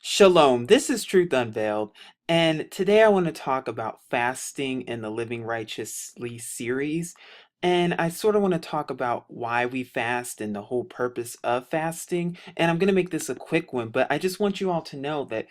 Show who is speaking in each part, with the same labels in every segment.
Speaker 1: Shalom, this is Truth Unveiled, and today I want to talk about fasting in the Living Righteously series. And I sort of want to talk about why we fast and the whole purpose of fasting. And I'm going to make this a quick one, but I just want you all to know that,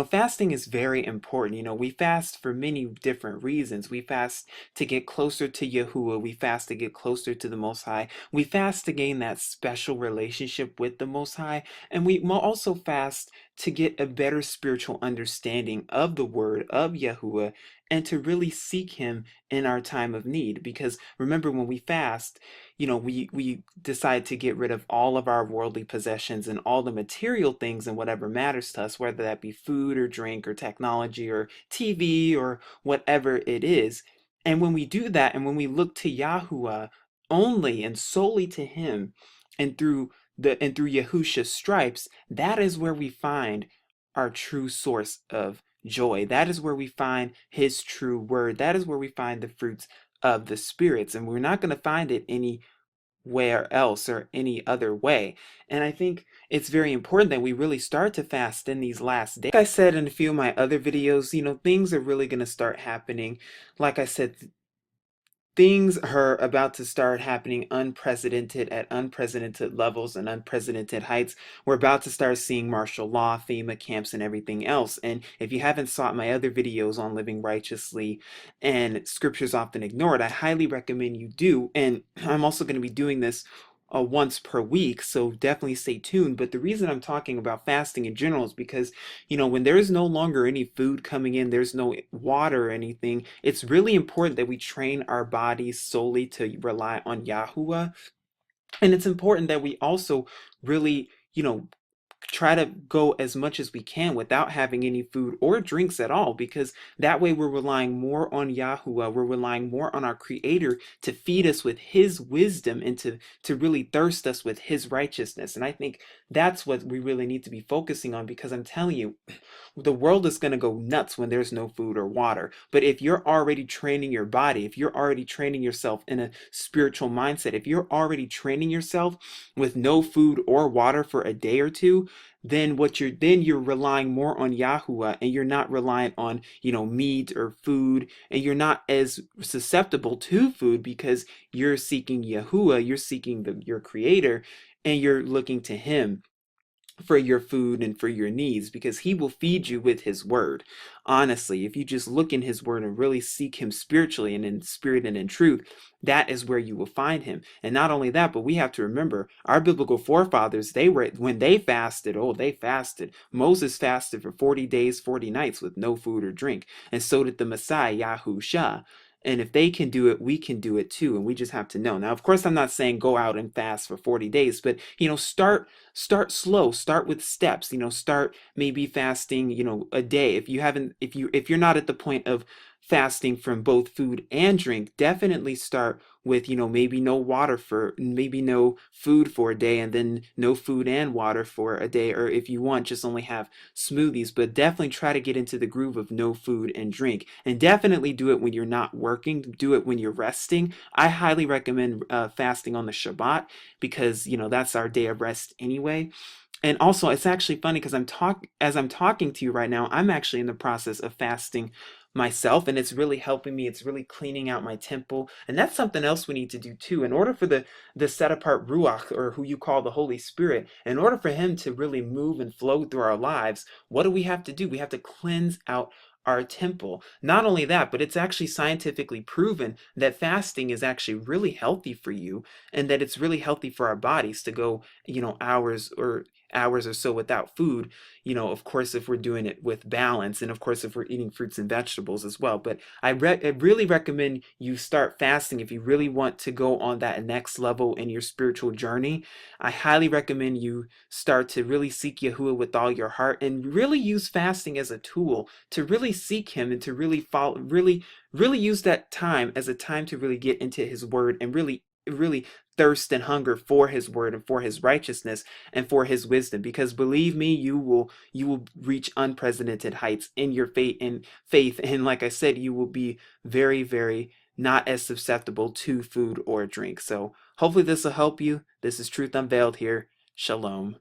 Speaker 1: fasting is very important. We fast for many different reasons. We fast to get closer to Yahuwah, we fast to get closer to the Most High, we fast to gain that special relationship with the Most High, and we also fast to get a better spiritual understanding of the word of Yahuwah and to really seek him in our time of need. Because remember, when we fast, we decide to get rid of all of our worldly possessions and all the material things and whatever matters to us, whether that be food or drink or technology or TV or whatever it is. And when we do that, and when we look to Yahuwah only and solely to him, and through Yahusha's stripes, that is where we find our true source of joy. That is where we find his true word. That is where we find the fruits of the spirits. And we're not going to find it anywhere else or any other way. And I think it's very important that we really start to fast in these last days. Like I said in a few of my other videos, things are really going to start happening. Like I said, things are about to start happening unprecedented at unprecedented levels and unprecedented heights. We're about to start seeing martial law, FEMA camps, and everything else. And if you haven't sought my other videos on living righteously and scriptures often ignored, I highly recommend you do. And I'm also going to be doing this once per week, so definitely stay tuned. But the reason I'm talking about fasting in general is because, when there is no longer any food coming in, there's no water or anything, it's really important that we train our bodies solely to rely on Yahuwah. And it's important that we also really, try to go as much as we can without having any food or drinks at all, because that way we're relying more on Yahuwah, we're relying more on our Creator to feed us with his wisdom and to really thirst us with his righteousness. And I think that's what we really need to be focusing on, because I'm telling you, the world is going to go nuts when there's no food or water. But if you're already training your body, if you're already training yourself in a spiritual mindset, if you're already training yourself with no food or water for a day or two, then you're relying more on Yahuwah, and you're not reliant on, meat or food, and you're not as susceptible to food because you're seeking Yahuwah, you're seeking your creator, and you're looking to him for your food and for your needs, because he will feed you with his word. Honestly, if you just look in his word and really seek him spiritually and in spirit and in truth, that is where you will find him. And not only that, but we have to remember our biblical forefathers, when they fasted, they fasted. Moses fasted for 40 days, 40 nights with no food or drink. And so did the Messiah, Yahusha. And if they can do it, we can do it too. And we just have to know. Now, of course, I'm not saying go out and fast for 40 days, but start slow. Start with steps. Start maybe fasting, a day. If you're not at the point of fasting from both food and drink, definitely start with, maybe no food for a day, and then no food and water for a day. Or if you want, just only have smoothies. But definitely try to get into the groove of no food and drink. And definitely do it when you're not working. Do it when you're resting. I highly recommend fasting on the Shabbat, because, that's our day of rest anyway. And also, it's actually funny because as I'm talking to you right now, I'm actually in the process of fasting myself, and it's really helping me. It's really cleaning out my temple, and that's something else we need to do too. In order for the set apart Ruach, or who you call the Holy Spirit, in order for him to really move and flow through our lives, what do we have to do? We have to cleanse out our temple. Not only that, but it's actually scientifically proven that fasting is actually really healthy for you, and that it's really healthy for our bodies to go, hours or so without food, of course, if we're doing it with balance, and of course, if we're eating fruits and vegetables as well. But I really recommend you start fasting if you really want to go on that next level in your spiritual journey. I highly recommend you start to really seek Yahuwah with all your heart, and really use fasting as a tool to really seek him, and to really follow, really use that time as a time to really get into his word, and really thirst and hunger for his word and for his righteousness and for his wisdom. Because believe me, you will reach unprecedented heights in your faith, and like I said, you will be very, very not as susceptible to food or drink. So hopefully this will help you. This is Truth Unveiled here. Shalom.